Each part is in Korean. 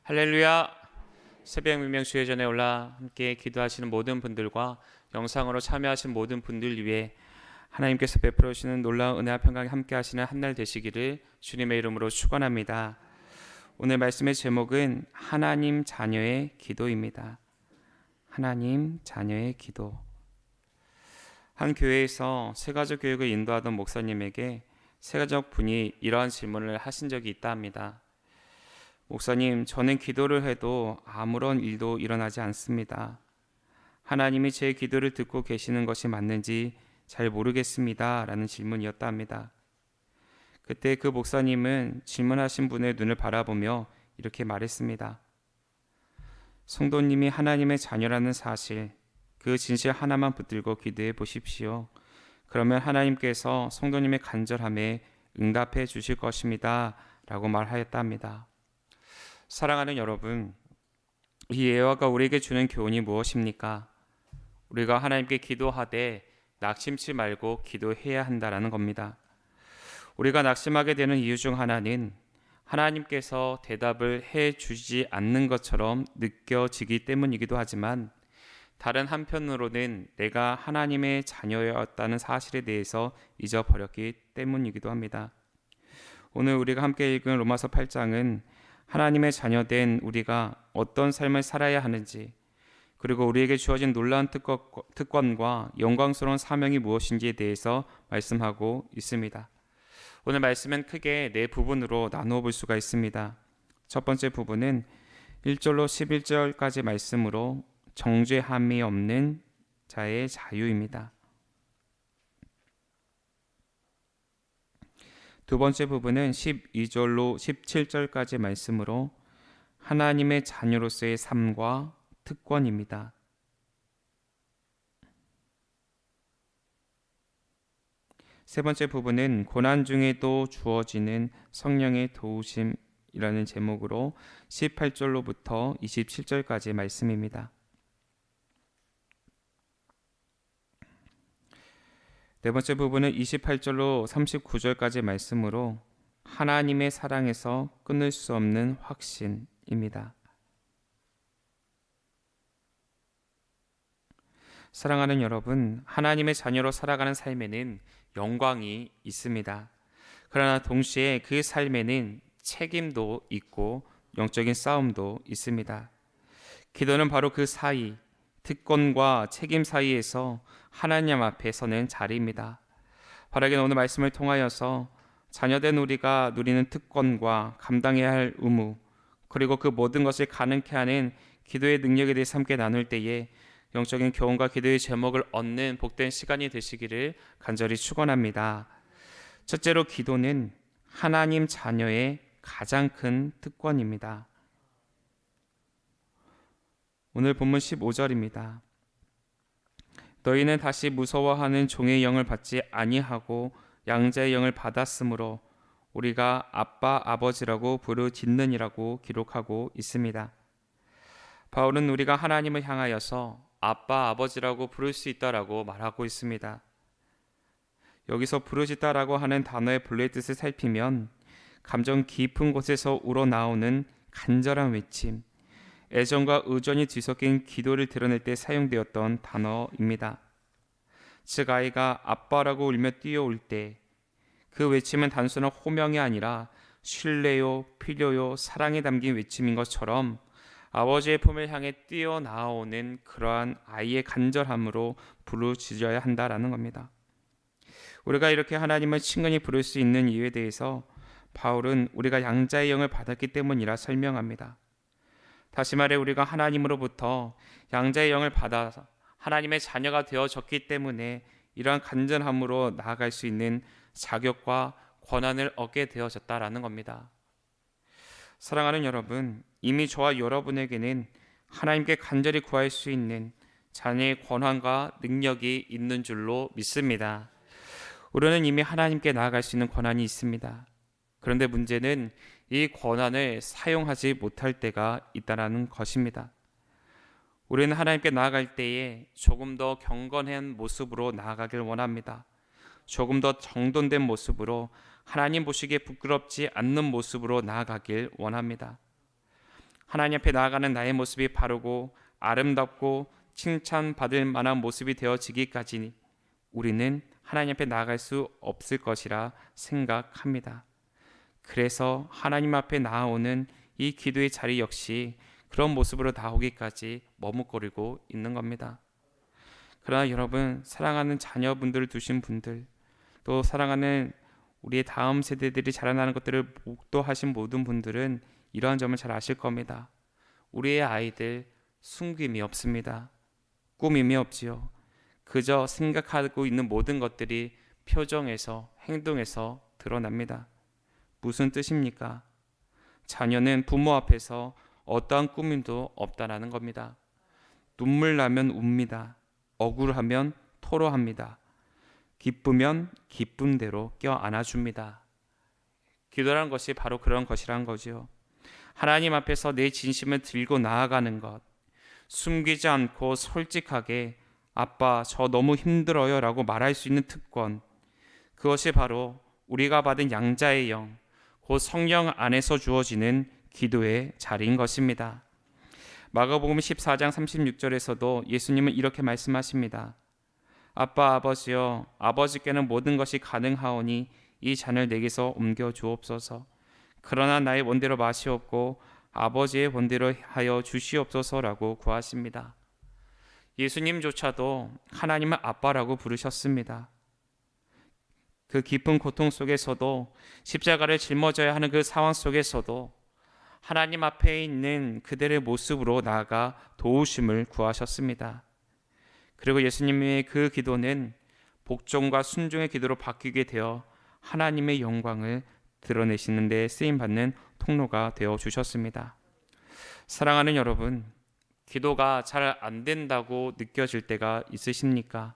할렐루야. 새벽 밀명 주의 전에 올라 함께 기도하시는 모든 분들과 영상으로 참여하신 모든 분들 위해 하나님께서 베풀어 주시는 놀라운 은혜와 평강이 함께 하시는 한날 되시기를 주님의 이름으로 축원합니다. 오늘 말씀의 제목은 하나님 자녀의 기도입니다. 하나님 자녀의 기도. 한 교회에서 세가족 교육을 인도하던 목사님에게 세가족 분이 이러한 질문을 하신 적이 있다 합니다. 목사님, 저는 기도를 해도 아무런 일도 일어나지 않습니다. 하나님이 제 기도를 듣고 계시는 것이 맞는지 잘 모르겠습니다. 라는 질문이었다 합니다. 그때 그 목사님은 질문하신 분의 눈을 바라보며 이렇게 말했습니다. 성도님이 하나님의 자녀라는 사실, 그 진실 하나만 붙들고 기도해 보십시오. 그러면 하나님께서 성도님의 간절함에 응답해 주실 것입니다. 라고 말하였다 합니다. 사랑하는 여러분, 이 예화가 우리에게 주는 교훈이 무엇입니까? 우리가 하나님께 기도하되 낙심치 말고 기도해야 한다라는 겁니다. 우리가 낙심하게 되는 이유 중 하나는 하나님께서 대답을 해주지 않는 것처럼 느껴지기 때문이기도 하지만 다른 한편으로는 내가 하나님의 자녀였다는 사실에 대해서 잊어버렸기 때문이기도 합니다. 오늘 우리가 함께 읽은 로마서 8장은 하나님의 자녀된 우리가 어떤 삶을 살아야 하는지, 그리고 우리에게 주어진 놀라운 특권과 영광스러운 사명이 무엇인지에 대해서 말씀하고 있습니다. 오늘 말씀은 크게 네 부분으로 나누어 볼 수가 있습니다. 첫 번째 부분은 1절로 11절까지 말씀으로 정죄함이 없는 자의 자유입니다. 두 번째 부분은 12절로 17절까지 말씀으로 하나님의 자녀로서의 삶과 특권입니다. 세 번째 부분은 고난 중에도 주어지는 성령의 도우심이라는 제목으로 18절로부터 27절까지 말씀입니다. 네 번째 부분은 28절로 39절까지 말씀으로 하나님의 사랑에서 끊을 수 없는 확신입니다. 사랑하는 여러분, 하나님의 자녀로 살아가는 삶에는 영광이 있습니다. 그러나 동시에 그 삶에는 책임도 있고 영적인 싸움도 있습니다. 기도는 바로 그 사이, 특권과 책임 사이에서 하나님 앞에 서는 자리입니다. 바라기는 오늘 말씀을 통하여서 자녀된 우리가 누리는 특권과 감당해야 할 의무, 그리고 그 모든 것을 가능케 하는 기도의 능력에 대해서 함께 나눌 때에 영적인 교훈과 기도의 제목을 얻는 복된 시간이 되시기를 간절히 축원합니다. 첫째로 기도는 하나님 자녀의 가장 큰 특권입니다. 오늘 본문 15절입니다. 너희는 다시 무서워하는 종의 영을 받지 아니하고 양자의 영을 받았으므로 우리가 아빠 아버지라고 부르짖느니라고 기록하고 있습니다. 바울은 우리가 하나님을 향하여서 아빠 아버지라고 부를 수 있다라고 말하고 있습니다. 여기서 부르짖다라고 하는 단어의 본래 뜻을 살피면 감정 깊은 곳에서 우러나오는 간절한 외침, 애정과 의존이 뒤섞인 기도를 드러낼 때 사용되었던 단어입니다. 즉 아이가 아빠라고 울며 뛰어올 때 그 외침은 단순한 호명이 아니라 신뢰요, 필요요, 사랑에 담긴 외침인 것처럼 아버지의 품을 향해 뛰어나오는 그러한 아이의 간절함으로 부르짖어야 한다라는 겁니다. 우리가 이렇게 하나님을 친근히 부를 수 있는 이유에 대해서 바울은 우리가 양자의 영을 받았기 때문이라 설명합니다. 다시 말해 우리가 하나님으로부터 양자의 영을 받아서 하나님의 자녀가 되어졌기 때문에 이러한 간절함으로 나아갈 수 있는 자격과 권한을 얻게 되어졌다라는 겁니다. 사랑하는 여러분, 이미 저와 여러분에게는 하나님께 간절히 구할 수 있는 자녀의 권한과 능력이 있는 줄로 믿습니다. 우리는 이미 하나님께 나아갈 수 있는 권한이 있습니다. 그런데 문제는 이 권한을 사용하지 못할 때가 있다는 것입니다. 우리는 하나님께 나아갈 때에 조금 더 경건한 모습으로 나아가길 원합니다. 조금 더 정돈된 모습으로 하나님 보시기에 부끄럽지 않는 모습으로 나아가길 원합니다. 하나님 앞에 나아가는 나의 모습이 바르고 아름답고 칭찬받을 만한 모습이 되어지기까지 우리는 하나님 앞에 나아갈 수 없을 것이라 생각합니다. 그래서 하나님 앞에 나아오는 이 기도의 자리 역시 그런 모습으로 나오기까지 머뭇거리고 있는 겁니다. 그러나 여러분, 사랑하는 자녀분들을 두신 분들, 또 사랑하는 우리의 다음 세대들이 자라나는 것들을 목도하신 모든 분들은 이러한 점을 잘 아실 겁니다. 우리의 아이들 숨김이 없습니다. 꾸밈이 없지요. 그저 생각하고 있는 모든 것들이 표정에서, 행동에서 드러납니다. 무슨 뜻입니까? 자녀는 부모 앞에서 어떠한 꾸밈도 없다라는 겁니다. 눈물 나면 웁니다. 억울하면 토로합니다. 기쁘면 기쁜 대로 껴안아줍니다. 기도라는 것이 바로 그런 것이란 거지요. 하나님 앞에서 내 진심을 들고 나아가는 것, 숨기지 않고 솔직하게 아빠 저 너무 힘들어요 라고 말할 수 있는 특권, 그것이 바로 우리가 받은 양자의 영, 곧 성령 안에서 주어지는 기도의 자리인 것입니다. 마가복음 14장 36절에서도 예수님은 이렇게 말씀하십니다. 아빠 아버지여, 아버지께는 모든 것이 가능하오니 이 잔을 내게서 옮겨 주옵소서. 그러나 나의 원대로 마시옵고 아버지의 원대로 하여 주시옵소서라고 구하십니다. 예수님조차도 하나님을 아빠라고 부르셨습니다. 그 깊은 고통 속에서도, 십자가를 짊어져야 하는 그 상황 속에서도 하나님 앞에 있는 그들의 모습으로 나아가 도우심을 구하셨습니다. 그리고 예수님의 그 기도는 복종과 순종의 기도로 바뀌게 되어 하나님의 영광을 드러내시는 데 쓰임받는 통로가 되어 주셨습니다. 사랑하는 여러분, 기도가 잘 안 된다고 느껴질 때가 있으십니까?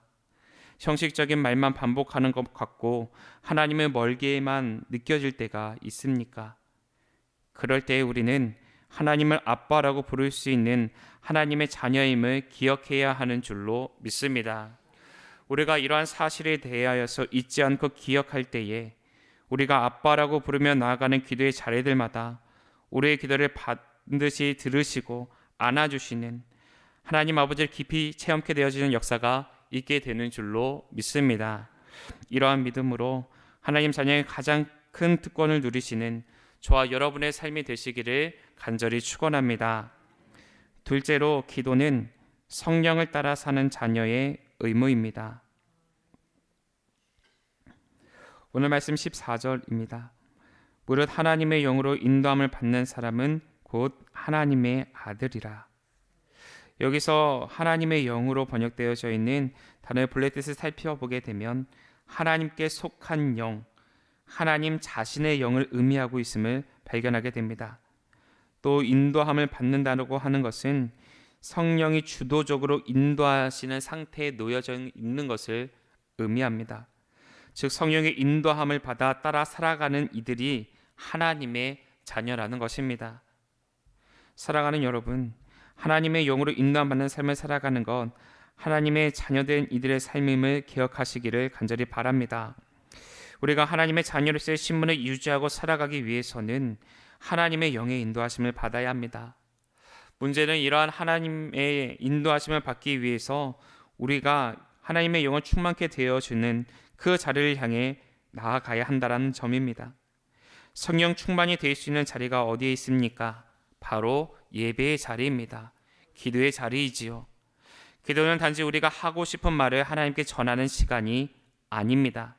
형식적인 말만 반복하는 것 같고 하나님을 멀게만 느껴질 때가 있습니까? 그럴 때 우리는 하나님을 아빠라고 부를 수 있는 하나님의 자녀임을 기억해야 하는 줄로 믿습니다. 우리가 이러한 사실에 대하여서 잊지 않고 기억할 때에 우리가 아빠라고 부르며 나아가는 기도의 자리들마다 우리의 기도를 반드시 들으시고 안아주시는 하나님 아버지를 깊이 체험케 되어지는 역사가 있게 되는 줄로 믿습니다. 이러한 믿음으로 하나님 자녀의 가장 큰 특권을 누리시는 저와 여러분의 삶이 되시기를 간절히 축원합니다. 둘째로, 기도는 성령을 따라 사는 자녀의 의무입니다. 오늘 말씀 14절입니다. 무릇 하나님의 영으로 인도함을 받는 사람은 곧 하나님의 아들이라. 여기서 하나님의 영으로 번역되어져 있는 단어의 본래 뜻을 살펴보게 되면 하나님께 속한 영, 하나님 자신의 영을 의미하고 있음을 발견하게 됩니다. 또 인도함을 받는다고 하는 것은 성령이 주도적으로 인도하시는 상태에 놓여져 있는 것을 의미합니다. 즉 성령의 인도함을 받아 따라 살아가는 이들이 하나님의 자녀라는 것입니다. 사랑하는 여러분, 하나님의 영으로 인도받는 삶을 살아가는 것, 하나님의 자녀된 이들의 삶임을 기억하시기를 간절히 바랍니다. 우리가 하나님의 자녀로서의 신분을 유지하고 살아가기 위해서는 하나님의 영의 인도하심을 받아야 합니다. 문제는 이러한 하나님의 인도하심을 받기 위해서 우리가 하나님의 영을 충만케 되어주는 그 자리를 향해 나아가야 한다는 점입니다. 성령 충만이 될 수 있는 자리가 어디에 있습니까? 바로 예배의 자리입니다. 기도의 자리이지요. 기도는 단지 우리가 하고 싶은 말을 하나님께 전하는 시간이 아닙니다.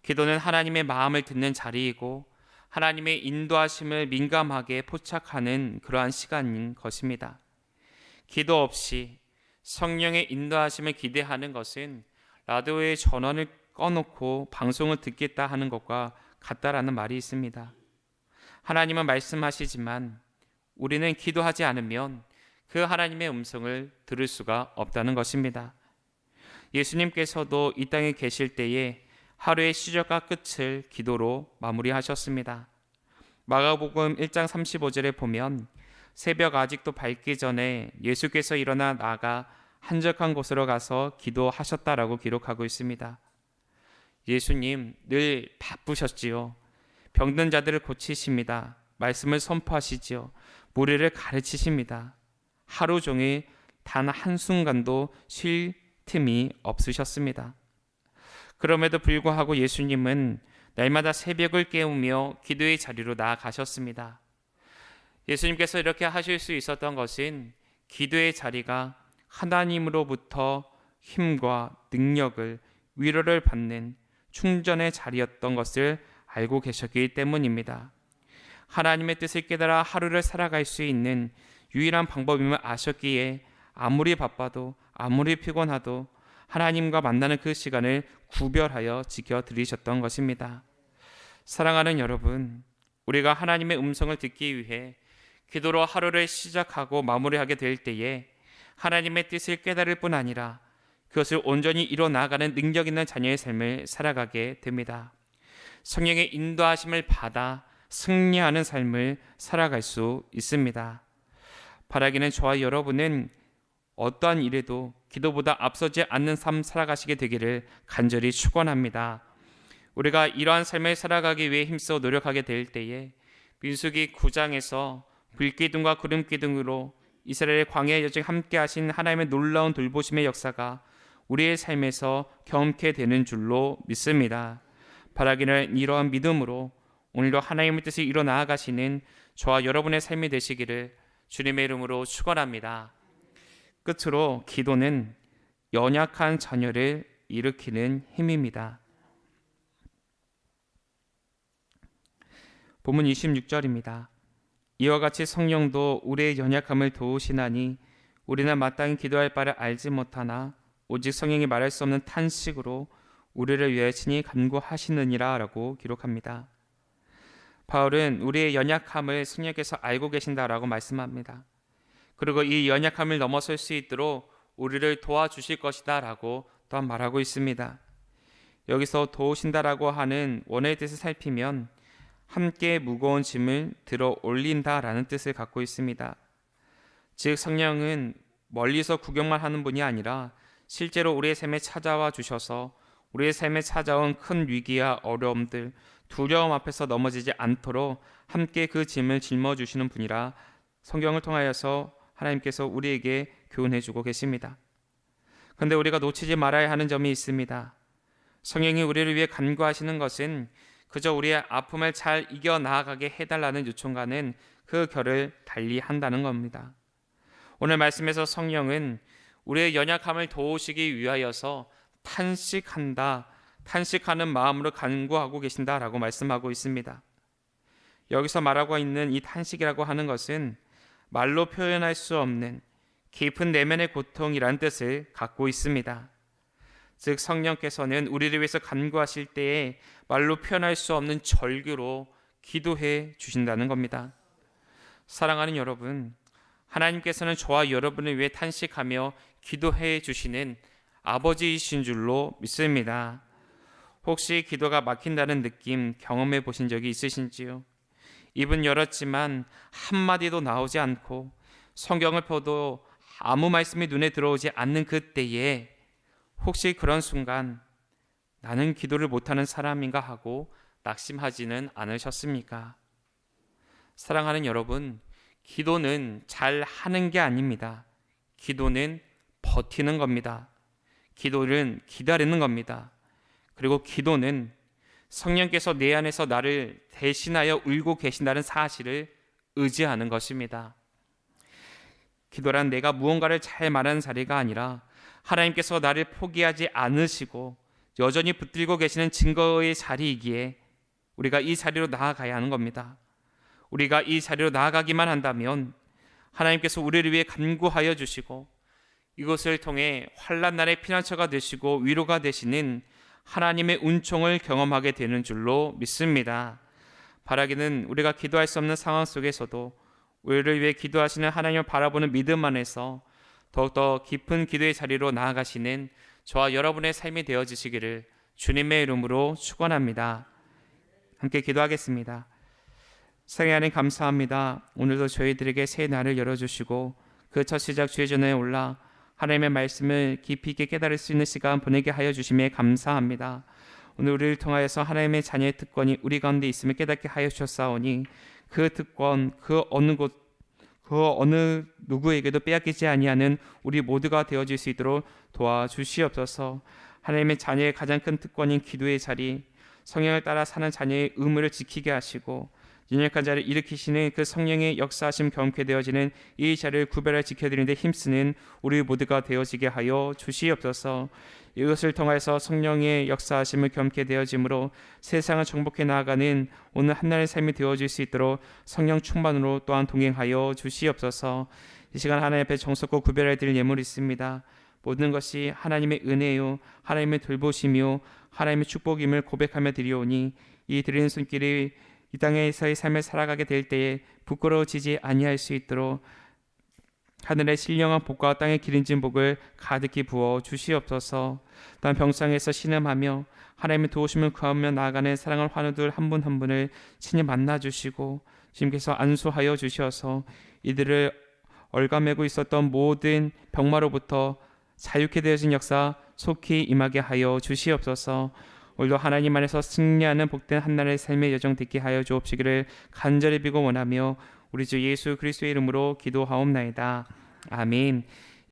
기도는 하나님의 마음을 듣는 자리이고 하나님의 인도하심을 민감하게 포착하는 그러한 시간인 것입니다. 기도 없이 성령의 인도하심을 기대하는 것은 라디오의 전원을 꺼놓고 방송을 듣겠다 하는 것과 같다라는 말이 있습니다. 하나님은 말씀하시지만 우리는 기도하지 않으면 그 하나님의 음성을 들을 수가 없다는 것입니다. 예수님께서도 이 땅에 계실 때에 하루의 시작과 끝을 기도로 마무리하셨습니다. 마가복음 1장 35절에 보면 새벽 아직도 밝기 전에 예수께서 일어나 나가 한적한 곳으로 가서 기도하셨다라고 기록하고 있습니다. 예수님 늘 바쁘셨지요. 병든 자들을 고치십니다. 말씀을 선포하시지요. 무리를 가르치십니다. 하루 종일 단 한순간도 쉴 틈이 없으셨습니다. 그럼에도 불구하고 예수님은 날마다 새벽을 깨우며 기도의 자리로 나아가셨습니다. 예수님께서 이렇게 하실 수 있었던 것은 기도의 자리가 하나님으로부터 힘과 능력을, 위로를 받는 충전의 자리였던 것을 알고 계셨기 때문입니다. 하나님의 뜻을 깨달아 하루를 살아갈 수 있는 유일한 방법임을 아셨기에 아무리 바빠도 아무리 피곤하도 하나님과 만나는 그 시간을 구별하여 지켜드리셨던 것입니다. 사랑하는 여러분, 우리가 하나님의 음성을 듣기 위해 기도로 하루를 시작하고 마무리하게 될 때에 하나님의 뜻을 깨달을 뿐 아니라 그것을 온전히 이뤄나가는 능력 있는 자녀의 삶을 살아가게 됩니다. 성령의 인도하심을 받아 승리하는 삶을 살아갈 수 있습니다. 바라기는 저와 여러분은 어떠한 일에도 기도보다 앞서지 않는 삶 살아가시게 되기를 간절히 축원합니다. 우리가 이러한 삶을 살아가기 위해 힘써 노력하게 될 때에 민수기 9장에서 불기둥과 구름기둥으로 이스라엘의 광야의 여정 함께 하신 하나님의 놀라운 돌보심의 역사가 우리의 삶에서 경험케 되는 줄로 믿습니다. 바라기는 이러한 믿음으로 오늘도 하나님의 뜻을 이뤄 나아가시는 저와 여러분의 삶이 되시기를 주님의 이름으로 축원합니다. 끝으로 기도는 연약한 자녀를 일으키는 힘입니다. 본문 26절입니다. 이와 같이 성령도 우리의 연약함을 도우시나니 우리는 마땅히 기도할 바를 알지 못하나 오직 성령이 말할 수 없는 탄식으로 우리를 위해 친히 간구하시느니라 라고 기록합니다. 바울은 우리의 연약함을 성령께서 알고 계신다라고 말씀합니다. 그리고 이 연약함을 넘어설 수 있도록 우리를 도와주실 것이다 라고 또한 말하고 있습니다. 여기서 도우신다라고 하는 원어의 뜻을 살피면 함께 무거운 짐을 들어 올린다라는 뜻을 갖고 있습니다. 즉 성령은 멀리서 구경만 하는 분이 아니라 실제로 우리의 삶에 찾아와 주셔서 우리의 삶에 찾아온 큰 위기와 어려움들, 두려움 앞에서 넘어지지 않도록 함께 그 짐을 짊어주시는 분이라 성경을 통하여서 하나님께서 우리에게 교훈해주고 계십니다. 그런데 우리가 놓치지 말아야 하는 점이 있습니다. 성령이 우리를 위해 간구하시는 것은 그저 우리의 아픔을 잘 이겨나가게 해달라는 요청과는 그 결을 달리한다는 겁니다. 오늘 말씀에서 성령은 우리의 연약함을 도우시기 위하여서 탄식하는 마음으로 간구하고 계신다라고 말씀하고 있습니다. 여기서 말하고 있는 이 탄식이라고 하는 것은 말로 표현할 수 없는 깊은 내면의 고통이란 뜻을 갖고 있습니다. 즉 성령께서는 우리를 위해서 간구하실 때에 말로 표현할 수 없는 절규로 기도해 주신다는 겁니다. 사랑하는 여러분, 하나님께서는 저와 여러분을 위해 탄식하며 기도해 주시는 아버지이신 줄로 믿습니다. 혹시 기도가 막힌다는 느낌 경험해 보신 적이 있으신지요? 입은 열었지만 한마디도 나오지 않고 성경을 펴도 아무 말씀이 눈에 들어오지 않는 그때에 혹시 그런 순간 나는 기도를 못하는 사람인가 하고 낙심하지는 않으셨습니까? 사랑하는 여러분, 기도는 잘 하는 게 아닙니다. 기도는 버티는 겁니다. 기도는 기다리는 겁니다. 그리고 기도는 성령께서 내 안에서 나를 대신하여 울고 계신다는 사실을 의지하는 것입니다. 기도란 내가 무언가를 잘 말하는 자리가 아니라 하나님께서 나를 포기하지 않으시고 여전히 붙들고 계시는 증거의 자리이기에 우리가 이 자리로 나아가야 하는 겁니다. 우리가 이 자리로 나아가기만 한다면 하나님께서 우리를 위해 간구하여 주시고 이것을 통해 환난 날의 피난처가 되시고 위로가 되시는 하나님의 은총을 경험하게 되는 줄로 믿습니다. 바라기는 우리가 기도할 수 없는 상황 속에서도 우리를 위해 기도하시는 하나님을 바라보는 믿음 안에서 더욱더 깊은 기도의 자리로 나아가시는 저와 여러분의 삶이 되어지시기를 주님의 이름으로 축원합니다. 함께 기도하겠습니다. 사랑의 하나님 감사합니다. 오늘도 저희들에게 새 날을 열어주시고 그 첫 시작 주의 전에 올라 하나님의 말씀을 깊이 있게 깨달을 수 있는 시간 보내게 하여 주심에 감사합니다. 오늘 우리를 통하여서 하나님의 자녀의 특권이 우리 가운데 있음을 깨닫게 하여 주셨사오니 그 특권, 그 어느 누구에게도 빼앗기지 아니하는 우리 모두가 되어질 수 있도록 도와주시옵소서. 하나님의 자녀의 가장 큰 특권인 기도의 자리, 성령을 따라 사는 자녀의 의무를 지키게 하시고 연약한 자를 일으키시는 그 성령의 역사하심 경험케 되어지는 이 자리를 구별하여 지켜드리는 데 힘쓰는 우리 모두가 되어지게 하여 주시옵소서. 이것을 통해서 성령의 역사하심을 경험케 되어짐으로 세상을 정복해 나아가는 오늘 한날의 삶이 되어질 수 있도록 성령 충만으로 또한 동행하여 주시옵소서. 이 시간 하나님 앞에 정석고 구별해 드릴 예물이 있습니다. 모든 것이 하나님의 은혜요 하나님의 돌보심이요 하나님의 축복임을 고백하며 드리오니 이 드리는 손길이 이 땅에서의 삶을 살아가게 될 때에 부끄러워지지 아니할 수 있도록 하늘의 신령한 복과 땅의 기름진 복을 가득히 부어 주시옵소서. 또한 병상에서 신음하며 하나님의 도우심을 구하며 나아가는 사랑을 환우들 한 분 한 분을 친히 만나주시고 주님께서 안수하여 주셔서 이들을 얽어매고 있었던 모든 병마로부터 자유케 되어진 역사 속히 임하게 하여 주시옵소서. 오늘도 하나님 안에서 승리하는 복된 한날의 삶의 여정 되게 하여 주옵시기를 간절히 비고 원하며 우리 주 예수 그리스도의 이름으로 기도하옵나이다. 아멘.